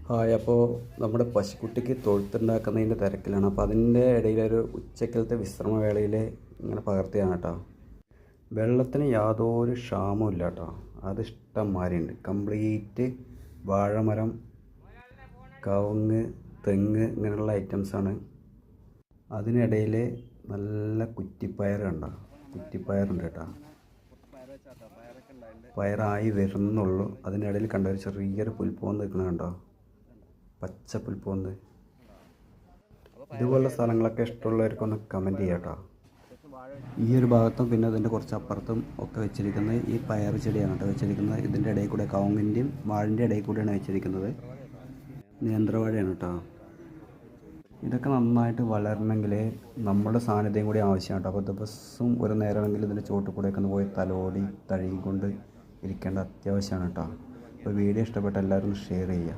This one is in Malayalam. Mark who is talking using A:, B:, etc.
A: ഹായ്. അപ്പോൾ നമ്മുടെ പശുക്കുട്ടിക്ക് തൊഴുത്തുണ്ടാക്കുന്നതിൻ്റെ തിരക്കിലാണ്. അപ്പോൾ അതിൻ്റെ ഇടയിലൊരു ഉച്ചക്കലത്തെ വിശ്രമവേളയിൽ ഇങ്ങനെ പകർത്തിയാണ് കേട്ടോ. വെള്ളത്തിന് യാതൊരു ക്ഷാമവും ഇല്ല കേട്ടോ. അത് ഇഷ്ടം മാതിരിയുണ്ട്. കംപ്ലീറ്റ് വാഴമരം, കവുങ്ങ്, തെങ്ങ് ഇങ്ങനെയുള്ള ഐറ്റംസാണ്. അതിനിടയിൽ നല്ല കുറ്റിപ്പയർ കണ്ടോ. കുറ്റിപ്പയറുണ്ട് കേട്ടോ. പയറായി വരുന്നുള്ളൂ. അതിനിടയിൽ കണ്ട ഒരു ചെറിയൊരു പുൽപ്പോന്ന് നിൽക്കുന്നത് കണ്ടോ. പച്ച പുൽപ്പോന്ന്. ഇതുപോലുള്ള സ്ഥലങ്ങളൊക്കെ ഇഷ്ടമുള്ളവർക്കൊന്ന് കമൻറ്റ് ചെയ്യാം കേട്ടോ. ഈ ഒരു ഭാഗത്തും പിന്നെ അതിൻ്റെ കുറച്ച് അപ്പുറത്തും ഒക്കെ വെച്ചിരിക്കുന്നത് ഈ പയർ ചെടിയാണ് കേട്ടോ വെച്ചിരിക്കുന്നത്. ഇതിൻ്റെ ഇടയിൽ കൂടെ കവുങ്ങിൻ്റെയും വാഴിൻ്റെ ഇടയിൽ കൂടെയാണ് വെച്ചിരിക്കുന്നത്. നേന്ത്രവാഴയാണ് കേട്ടോ. ഇതൊക്കെ നന്നായിട്ട് വളരണമെങ്കിൽ നമ്മുടെ സാന്നിധ്യം കൂടി ആവശ്യമാണ് കേട്ടോ. അപ്പോൾ ദിവസവും ഒരു നേരമെങ്കിലും ഇതിൻ്റെ ചോട്ടിൽ കൂടെയൊക്കെ ഒന്ന് പോയി തലോടി തഴുകിക്കൊണ്ട് ഇരിക്കേണ്ട അത്യാവശ്യമാണ് കേട്ടോ. അപ്പോൾ വീഡിയോ ഇഷ്ടപ്പെട്ട എല്ലാവരും ഷെയർ ചെയ്യുക.